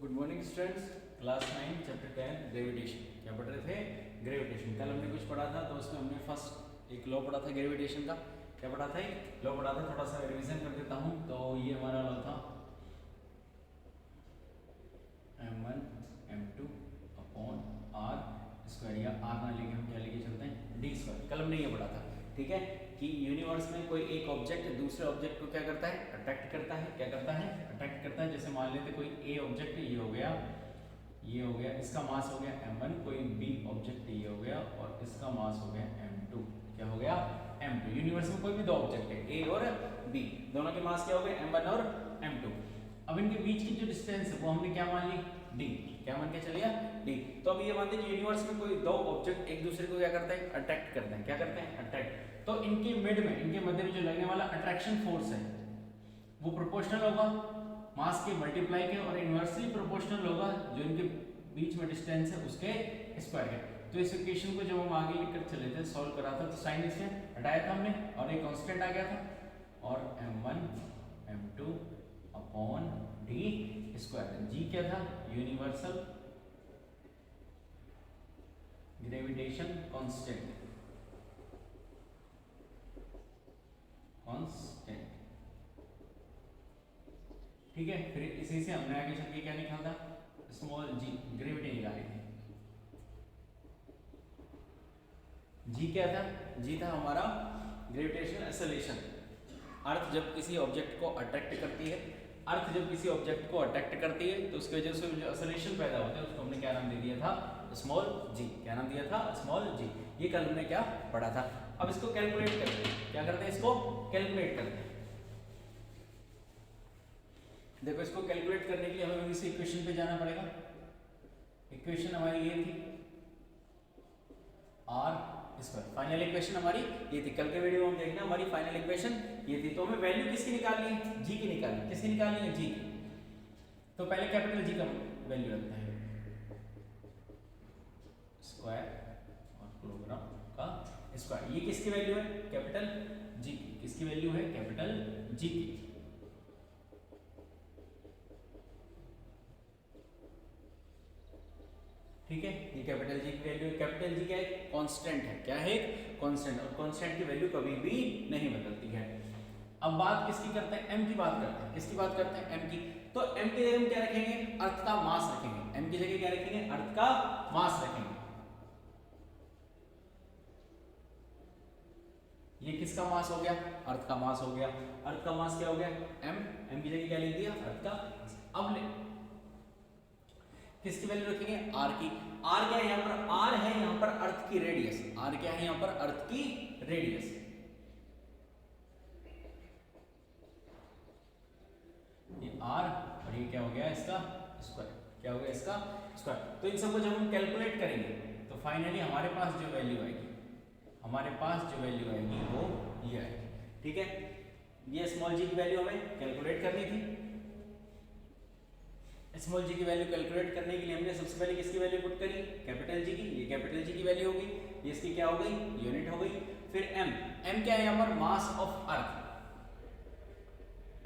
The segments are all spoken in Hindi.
Good morning students. Class 9 chapter 10 gravitation. क्या पढ़ रहे थे? ग्रेविटेशन। कल हमने कुछ पढ़ा था, तो उसमें हमने फर्स्ट एक लॉ पढ़ा था ग्रेविटेशन का। क्या पढ़ा था? लॉ पढ़ा था। थोड़ा सा रिवीजन कर देता हूँ। तो ये हमारा लॉ था m1 m2 upon r square, या आर ना लेके हम क्या लेके चलते हैं, डी स्क्वायर। कल हमने ये पढ़ा था, ठीक है, कि यूनिवर्स में कोई एक ऑब्जेक्ट दूसरे ऑब्जेक्ट को क्या करता है, अट्रैक्ट करता है। क्या करता है? अट्रैक्ट करता है। जैसे मान लेते कोई ए ऑब्जेक्ट, ये हो गया, ये हो गया, इसका मास हो गया m1, कोई बी ऑब्जेक्ट ये हो गया और इसका मास हो गया m2। क्या हो गया? m2। यूनिवर्स में कोई भी दो ऑब्जेक्ट है, ए और बी, दोनों के मास क्या हो गए, m1 और m2। अब इनके बीच की जो डिस्टेंस है वो हमने क्या मान ली, d। क्या मान के चलिए, d। तो अब ये मानते हैं यूनिवर्स में कोई दो ऑब्जेक्ट एक दूसरे को क्या करते हैं, अट्रैक्ट करते हैं। क्या करते हैं? अट्रैक्ट। तो इनके मिड में, इनके मध्य में जो लगने वाला अट्रैक्शन फोर्स है वो प्रोपोर्शनल होगा मास के मल्टीप्लाई के, और इनवर्सली प्रोपोर्शनल होगा जो इनके बीच में डिस्टेंस है उसके स्क्वायर के। तो इस इक्वेशन को जब हम आगे लेकर चले थे, सॉल्व करा था, तो साइन इसमें हटाया था हमने और एक कांस्टेंट आ गया था, और m1 m2 upon D square. जी क्या था? Universal gravitation constant. ठीक है। फिर इसी से हमने आगे चल के क्या निकाला था, स्मॉल जी, ग्रेविटी निकाली थी। जी क्या था? जी था हमारा ग्रेविटेशनल एक्सेलरेशन। अर्थ जब किसी ऑब्जेक्ट को अट्रैक्ट करती है, अर्थ जब किसी ऑब्जेक्ट को अट्रैक्ट करती है, तो उसकी वजह से जो एक्सेलरेशन पैदा होता है उसको हमने क्या नाम दे दिया था, स्मॉल जी। क्या नाम दिया था? स्मॉल जी। ये कल हमने क्या पढ़ा था। अब इसको कैलकुलेट करते हैं। क्या करते हैं? इसको कैलकुलेट करते हैं। देखो, इसको कैलकुलेट करने के लिए हमें इसी इक्वेशन पे जाना पड़ेगा। इक्वेशन हमारी ये थी आर स्क्वायर। फाइनल इक्वेशन हमारी ये थी। कल के वीडियो में हम देखना, हमारी फाइनल इक्वेशन ये थी। तो हमें वैल्यू किसकी निकालनी है? जी की निकालनी है। किसकी निकालनी है? जी की। तो पहले कैपिटल जी का वैल्यू रखते हैं, स्क्वायर और किलोग्राम का स्क्वायर। ये किसकी वैल्यू है? कैपिटल जी की। किसकी वैल्यू है? कैपिटल जी की। ठीक है, ये कैपिटल जी की वैल्यू है। कैपिटल जी क्या है? कांस्टेंट है। क्या है? कांस्टेंट। और कांस्टेंट की वैल्यू कभी भी नहीं बदलती है। अब बात किसकी करते हैं? m की बात करते हैं। किसकी बात करते हैं? m की। तो m की जगह हम क्या रखेंगे? अर्थ का मास रखेंगे। m की जगह क्या रखेंगे? अर्थ का मास रखेंगे। ये किसका मास हो गया? अर्थ का मास हो गया। अर्थ का मास क्या हो गया? m की जगह क्या लिख दिया? अर्थ का। अब किसकी वैल्यू रखेंगे? r की। r क्या है यहाँ पर? r है यहाँ पर अर्थ की रेडियस। r क्या है यहाँ पर? अर्थ की रेडियस। ये r और ये क्या हो गया? इसका स्क्वायर। क्या हो गया? इसका स्क्वायर। तो इन सबको जब हम कैलकुलेट करेंगे तो फाइनली हमारे पास जो वैल्यू आएगी, हमारे पास जो वैल्यू आएगी वो ये आएगी। ठीक है, ये स्मॉल जी की वैल्यू हमें कैलकुलेट करनी थी। स्मॉल जी की वैल्यू कैलकुलेट करने के लिए हमने सबसे पहले किसकी वैल्यू पुट करी? कैपिटल जी की। ये कैपिटल जी की वैल्यू हो गई, ये इसकी क्या हो गई? यूनिट हो गई। फिर m, m क्या है यहाँ पर? Mass of earth.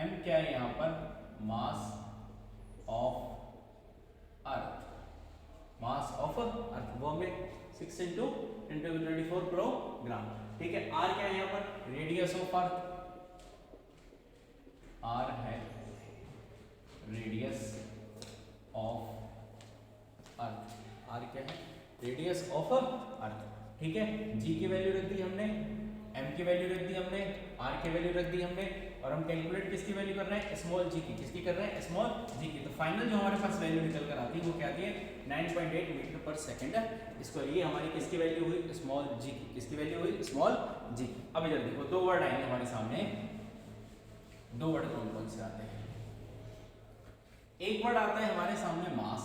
m क्या है यहाँ पर? Mass of earth. Mass of earth वो हमें 6 × 10⁻24 किलोग्राम। ठीक है। r क्या है यहाँ पर? Radius of earth. r है रेडियस ऑफ अर्थ। r क्या है? Radius of earth. ठीक है। g की वैल्यू रख दी हमने, m की वैल्यू रख दी हमने, r की वैल्यू रख दी हमने, और हम कैलकुलेट किसकी वैल्यू कर रहे हैं? स्मॉल g की। किसकी कर रहे हैं? स्मॉल g की। तो फाइनल जो हमारे पास वैल्यू निकल कर आती है वो क्या आती है? 9.8 मीटर पर सेकंड स्क्वायर। ये हमारी किसकी वैल्यू हुई? स्मॉल g की। किसकी वैल्यू हुई? Small g। अब इधर देखो, दो वर्ड आएंगे हमारे सामने। दो वर्ड कौन कौन से आते हैं? एक वर्ड आता है हमारे सामने मास,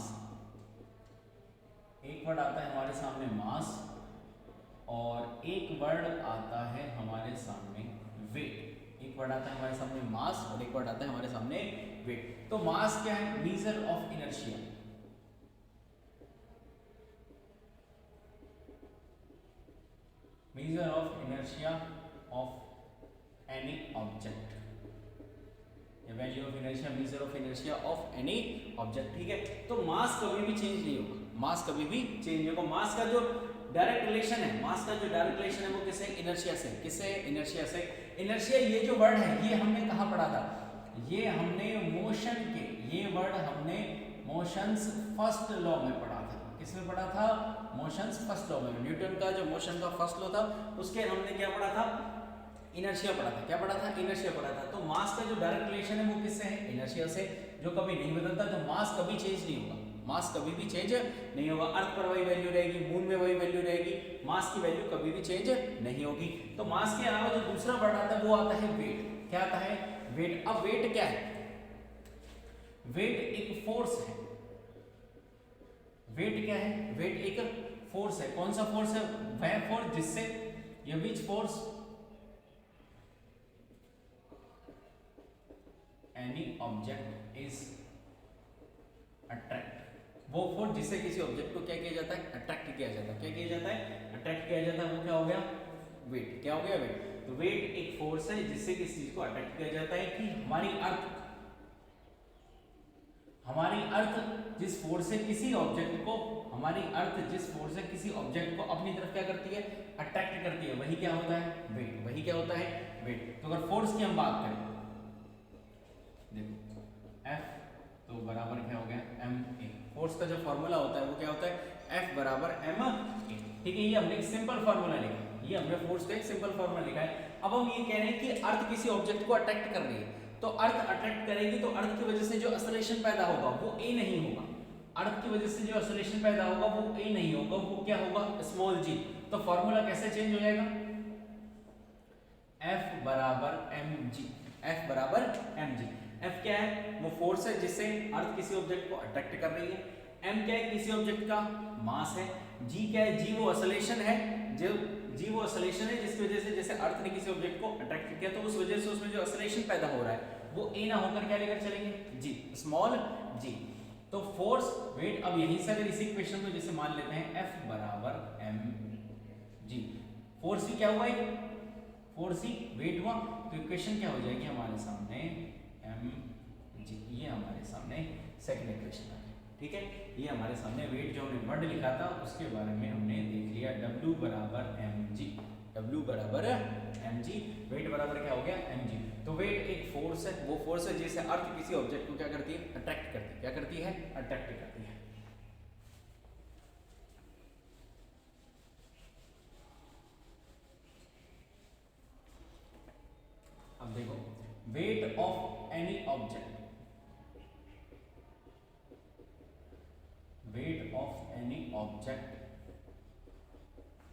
एक वर्ड आता है हमारे सामने मास, और एक वर्ड आता है हमारे सामने वेट। एक वर्ड आता है हमारे सामने मास और एक वर्ड आता है हमारे सामने वेट। तो मास क्या है? Measure of inertia. Measure of inertia of any object, value of inertia, measure of inertia of any object, ठीक है। तो मास कभी भी चेंज नहीं होगा, मास कभी भी चेंज नहीं होगा। मास का जो डायरेक्ट रिलेशन है, मास का जो डायरेक्ट रिलेशन है वो किससे, इनर्शिया से, किससे, इनर्शिया से। इनर्शिया ये जो वर्ड है ये हमने कहाँ पढ़ा था, ये हमने मोशन के, ये वर्ड हमने मोशंस फर्स्ट लॉ में पढ़ा था। किसमें पढ़ा था, मोशंस फर्स्ट लॉ में, न्यूटन का जो मोशन का फर्स्ट लॉ था उसके हमने क्या पढ़ा था, इनर्शिया पढ़ा था। क्या पढ़ा था, इनर्शिया पढ़ा था। तो मास का जो डायरेक्ट रिलेशन है वो किससे है, इनर्शिया से, जो कभी नहीं बदलता। तो मास कभी चेंज नहीं होगा, मास कभी भी चेंज नहीं होगा। अर्थ पर वही वैल्यू रहेगी, मून में वही वैल्यू रहेगी, मास की वैल्यू कभी भी चेंज नहीं होगी। तो मास के अलावा जो दूसरा वर्ड आता है वो आता है वेट। क्या आता है, वेट। अब वेट क्या है, वेट एक फोर्स है। वेट क्या है, वेट एक फोर्स है। कौन सा फोर्स है, वह फोर्स जिससे, या which force, any object is attract, वो फोर्स जिससे किसी ऑब्जेक्ट को क्या किया जाता है, अट्रैक्ट किया जाता है। क्या किया जाता है, अट्रैक्ट किया जाता है। वो क्या हो गया, वेट। क्या हो गया, वेट। तो वेट एक फोर्स है जिससे किसी चीज को अट्रैक्ट किया जाता है। कि हमारी अर्थ जिस फोर्स से किसी ऑब्जेक्ट को, हमारी अर्थ जिस फोर्स से किसी ऑब्जेक्ट को अपनी तरफ क्या करती है, अट्रैक्ट करती है, वही क्या होता है, वेट। वही क्या होता है, वेट। तो अगर फोर्स की हम बात करें, देखो F तो बराबर क्या हो गया, ma। फोर्स का जो फॉर्मूला होता है वो क्या होता है, F बराबर ma। ठीक है, ये हमने एक सिंपल फॉर्मूला लिखा, ये हमने फोर्स का एक सिंपल फॉर्मूला लिखा है। अब हम ये कह रहे हैं कि अर्थ किसी ऑब्जेक्ट को अट्रैक्ट कर रही है, तो अर्थ अट्रैक्ट करेगी तो अर्थ की वजह से जो एक्सेलरेशन पैदा होगा वो a नहीं होगा। अर्थ की वजह से जो एक्सेलरेशन पैदा होगा वो a नहीं होगा, वो क्या होगा, स्मॉल g। तो फॉर्मूला कैसे चेंज हो जाएगा, F बराबर mg। F बराबर mg। F क्या है, वो फोर्स है जिससे अर्थ किसी ऑब्जेक्ट को अट्रैक्ट कर रही है। m क्या है, किसी ऑब्जेक्ट का मास है। g क्या है, g वो एक्सेलरेशन है, जो g वो एक्सेलरेशन है जिसकी वजह से जैसे अर्थ ने किसी ऑब्जेक्ट को अट्रैक्ट किया तो उस वजह से उसमें जो एक्सेलरेशन पैदा हो रहा है वो a ना होकर क्या लेकर चलेंगे, g, स्मॉल g। तो फोर्स, वेट। अब यहीं से अगर इसी इक्वेशन को जैसे मान लेते हैं F बराबर mg, फोर्स ही क्या हुआ, फोर्स ही वेट हुआ। तो इक्वेशन क्या हो जाएगी हमारे सामने, mg। ये हमारे सामने सेकंड इक्वेशन आ गई, ठीक है। ये हमारे सामने वेट जो हमने वर्ड लिखा था उसके बारे में हमने देख लिया, W बराबर mg। W बराबर mg, वेट बराबर क्या हो गया, mg। तो वेट एक फोर्स है, वो फोर्स है जिससे अर्थ किसी ऑब्जेक्ट को क्या करती है, अट्रैक्ट करती है। क्या करती है, अट्रैक्ट करती है। अब देखो, weight of any object, weight of any object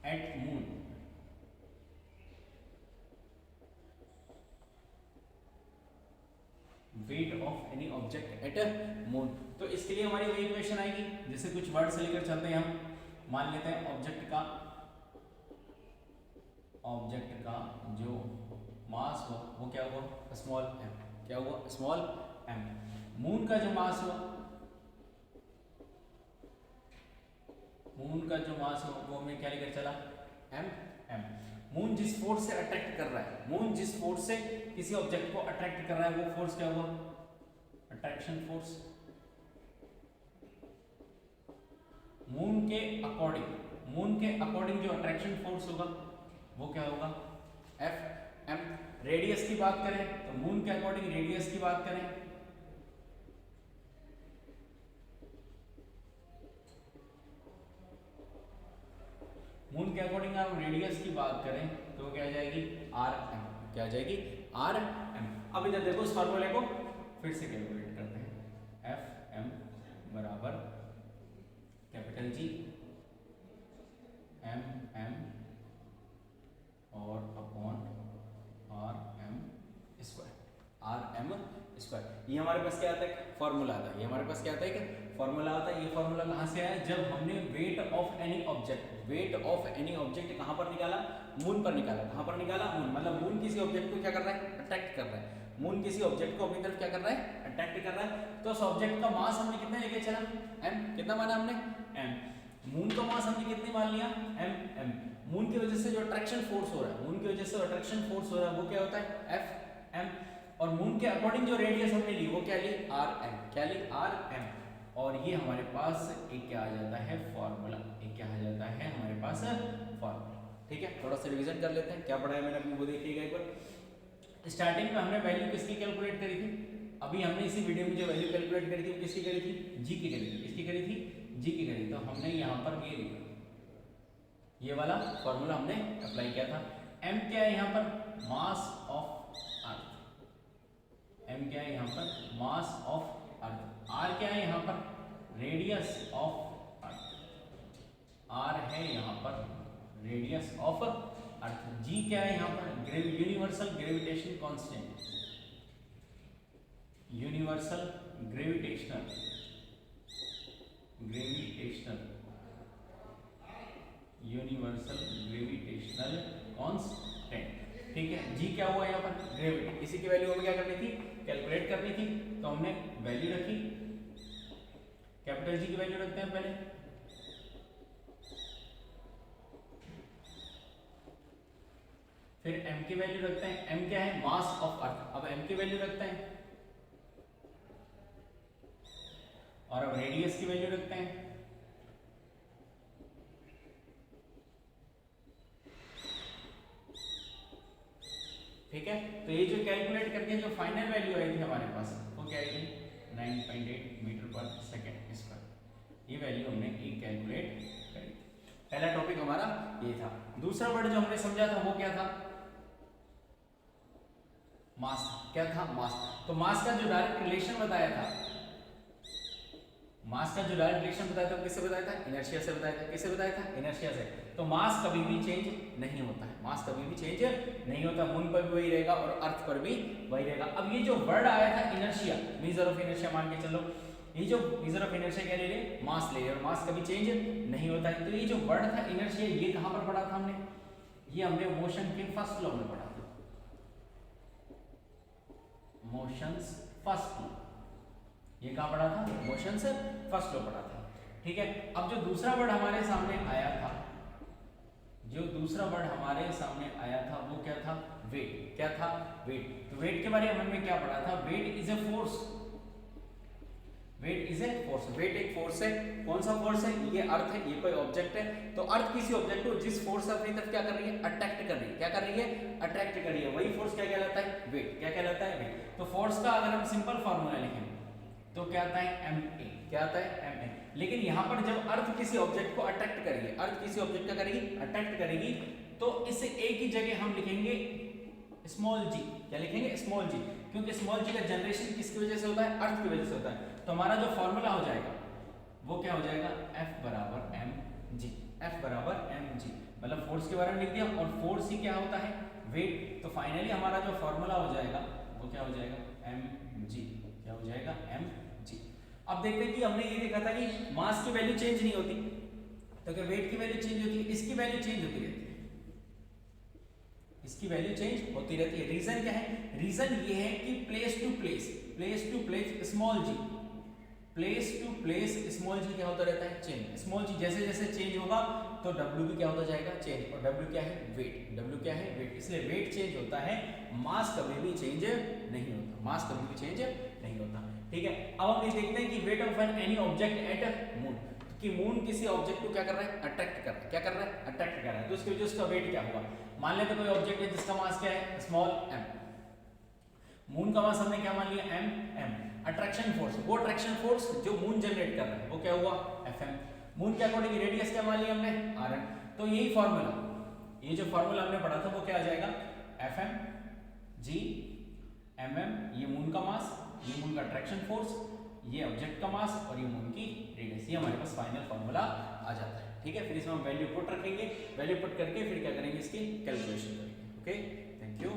at moon, weight of any object at moon. तो इसके लिए हमारी वही इक्वेशन आएगी, जैसे कुछ वर्ड से लेकर चलते हैं हम। मान लेते हैं ऑब्जेक्ट का जो मास हो वो क्या हुआ, स्मॉल m। क्या हुआ, स्मॉल m। मून का जो मास हो, मून का जो मास हो वो हमें क्या लेकर चला, m। मून जिस फोर्स से अट्रैक्ट कर रहा है, मून जिस फोर्स से किसी ऑब्जेक्ट को अट्रैक्ट कर रहा है वो फोर्स क्या हुआ, अट्रैक्शन फोर्स। मून के अकॉर्डिंग जो अट्रैक्शन फोर्स होगा वो क्या होगा, F m। रेडियस की बात करें तो मून के अकॉर्डिंग रेडियस की बात करें, मून के अकॉर्डिंग हम रेडियस की बात करें तो क्या आ जाएगी, rm। क्या आ जाएगी, rm। अब इधर देखो इस फार्मूले को फिर से कैलकुलेट करते हैं। Fm बराबर कैपिटल G mm और अपॉन rm स्क्वायर। ये हमारे पास क्या आता है, फॉर्मूला आता है। ये हमारे पास क्या आता है, फॉर्मूला आता है। ये फॉर्मूला कहाँ से आया, जब हमने वेट ऑफ एनी ऑब्जेक्ट कहाँ पर निकाला, मून पर निकाला। कहाँ पर निकाला, मून। मतलब मून किसी ऑब्जेक्ट को क्या कर रहा है, अट्रैक्ट कर रहा है। मून किसी ऑब्जेक्ट को अपनी तरफ क्या कर रहा है, अट्रैक्ट कर रहा है। तो उस ऑब्जेक्ट का मास हमने कितना लेके चला, m। कितना माना हमने, m। मून का मास हमने कितनी मान लिया, m। मून की वजह से जो अट्रैक्शन फोर्स हो रहा है, मून की वजह से अट्रैक्शन फोर्स हो रहा है वो क्या होता है, F m। और मून के अकॉर्डिंग जो रेडियस हमने ली वो क्या ली, आर एम, क्या ली, आर एम। और ये हमारे पास एक क्या आ जाता है, फॉर्मूला, एक क्या आ जाता है हमारे पास, फॉर्मूला। ठीक है, थोड़ा सा रिवीजन कर लेते हैं, क्या पढ़ा है मैंने अपनी, वो देखिएगा एक बार। स्टार्टिंग में हमने वैल्यू किसकी कैलकुलेट करी थी, अभी हमने इसी वीडियो में जो वैल्यू कैलकुलेट करी थी वो किसकी करी थी, जी की करी थी, किसकी करी थी, जी की करी। तो हमने यहाँ पर ये लिखा, ये वाला फॉर्मूला हमने अप्लाई किया था। m क्या है यहाँ पर, मास ऑफ अर्थ, m क्या है यहाँ पर, मास ऑफ अर्थ। r क्या है यहाँ पर, रेडियस ऑफ अर्थ, r है यहाँ पर रेडियस ऑफ अर्थ। g क्या है यहाँ पर, universal gravitation constant, universal gravitational universal gravitational constant. ठीक है, जी क्या हुआ यहाँ पर, ग्रेविटी। इसी की वैल्यू हमें क्या करनी थी, कैलकुलेट करनी थी। तो हमने वैल्यू रखी, कैपिटल जी की वैल्यू रखते हैं पहले, फिर m की वैल्यू रखते हैं। m क्या है, मास ऑफ अर्थ। अब m की वैल्यू रखते हैं और अब रेडियस की वैल्यू रखते हैं। ठीक है, तो ये जो कैलकुलेट करके जो फाइनल वैल्यू आई थी हमारे पास वो क्या आई थी, 9.8 मीटर पर सेकेंड स्क्वायर। ये वैल्यू हमने कैलकुलेट करी। पहला टॉपिक हमारा ये था। दूसरा वर्ड जो हमने समझा था वो क्या था, मास। क्या था, मास। तो मास का जो डायरेक्ट रिलेशन बताया था, मास का जो डायरेक्ट रिलेशन बताया था किससे बताया था, इनर्शिया से बताया था। किससे बताया था, इनर्शिया से। तो मास कभी भी चेंज नहीं होता है, मास कभी भी चेंज नहीं होता, मून पर भी वही रहेगा और अर्थ पर भी वही रहेगा। अब ये जो वर्ड आया था इनर्शिया, मेजर ऑफ इनर्शिया मान के चलो, ये जो मेजर ऑफ इनर्शिया क्या ले ले, मास ले, और मास कभी चेंज नहीं होता है। तो ये जो वर्ड था इनर्शिया, ये कहां पर पढ़ा था हमने, ये हमने मोशन के फर्स्ट लॉ में पढ़ा था, मोशंस फर्स्ट लॉ। ये कहां पढ़ा था, मोशंस फर्स्ट लॉ पढ़ा था। ठीक है, अब जो दूसरा वर्ड हमारे सामने आया था, जो दूसरा वर्ड हमारे सामने आया था वो क्या था, वेट। क्या था, वेट। तो वेट के बारे में हमने क्या पढ़ा था, weight is a force, weight is a force. Weight एक फोर्स है। कौन सा फोर्स है, ये अर्थ है, ये कोई ऑब्जेक्ट है। तो अर्थ किसी ऑब्जेक्ट को जिस फोर्स से अपनी तरफ क्या कर रही है, अट्रैक्ट कर रही है। क्या कर रही है, अट्रैक्ट कर रही है, वही फोर्स क्या कहलाता है, वेट। क्या कहलाता है, वेट। तो फोर्स का अगर हम सिंपल फॉर्मूला लिखें तो क्या आता है, ma। क्या आता है, ma। लेकिन यहां पर जब अर्थ किसी ऑब्जेक्ट को अट्रैक्ट करेगी, अर्थ किसी ऑब्जेक्ट का करेगी, अट्रैक्ट करेगी, तो इस a की जगह हम लिखेंगे स्मॉल g। क्या लिखेंगे, स्मॉल g, क्योंकि स्मॉल g का जनरेशन किसकी वजह से होता है, अर्थ की वजह से होता है। तो हमारा जो फॉर्मूला हो जाएगा वो क्या हो जाएगा, F बराबर mg। F बराबर mg, मतलब फोर्स के बारे में लिख दिया, और फोर्स ही क्या होता है, वेट। तो फाइनली हमारा जो फॉर्मूला हो जाएगा वो क्या हो जाएगा, mg। क्या हो जाएगा, mg। अब देखते हैं कि हमने ये देखा था कि मास की वैल्यू चेंज नहीं होती, तो क्या वेट की वैल्यू चेंज होती है, इसकी वैल्यू चेंज होती रहती है, इसकी वैल्यू चेंज होती रहती है। रीजन क्या है, रीजन ये है कि place to place small g, place to place small g क्या होता रहता है, चेंज। स्मॉल जी जैसे जैसे चेंज होगा तो डब्ल्यू भी क्या होता जाएगा, चेंज। और डब्ल्यू क्या है, वेट। डब्ल्यू क्या है, वेट। इसलिए वेट चेंज होता है, मास कभी भी चेंज नहीं होता, मास कभी भी चेंज नहीं होता। ठीक है, अब हम ये देखते हैं कि weight of any object at moon, कि मून किसी ऑब्जेक्ट को क्या कर रहा है, अट्रैक्ट कर रहा है। क्या कर रहा है, अट्रैक्ट कर रहा है। तो उसकी वजह से उसका वेट क्या होगा, मान लेते कोई ऑब्जेक्ट है जिसका मास क्या है, स्मॉल m। मून का मास हमने क्या मान लिया, m। अट्रैक्शन फोर्स, वो अट्रैक्शन फोर्स जो मून जनरेट कर रहा है वो क्या हुआ, Fm। मून के अकॉर्डिंग रेडियस क्या मान लिया हमने, Rn। तो यही फॉर्मूला, ये जो फॉर्मूला हमने पढ़ा था वो क्या आ जाएगा, Fm g mm, ये मून का मास, ये मून का अट्रैक्शन फोर्स, ये ऑब्जेक्ट का मास, और ये मून की रेडियस। ये हमारे पास फाइनल फॉर्मूला आ जाता है। ठीक है, फिर इसमें हम वैल्यू पुट रखेंगे, वैल्यू पुट करके फिर क्या करेंगे, इसकी कैलकुलेशन करेंगे। Okay, thank you.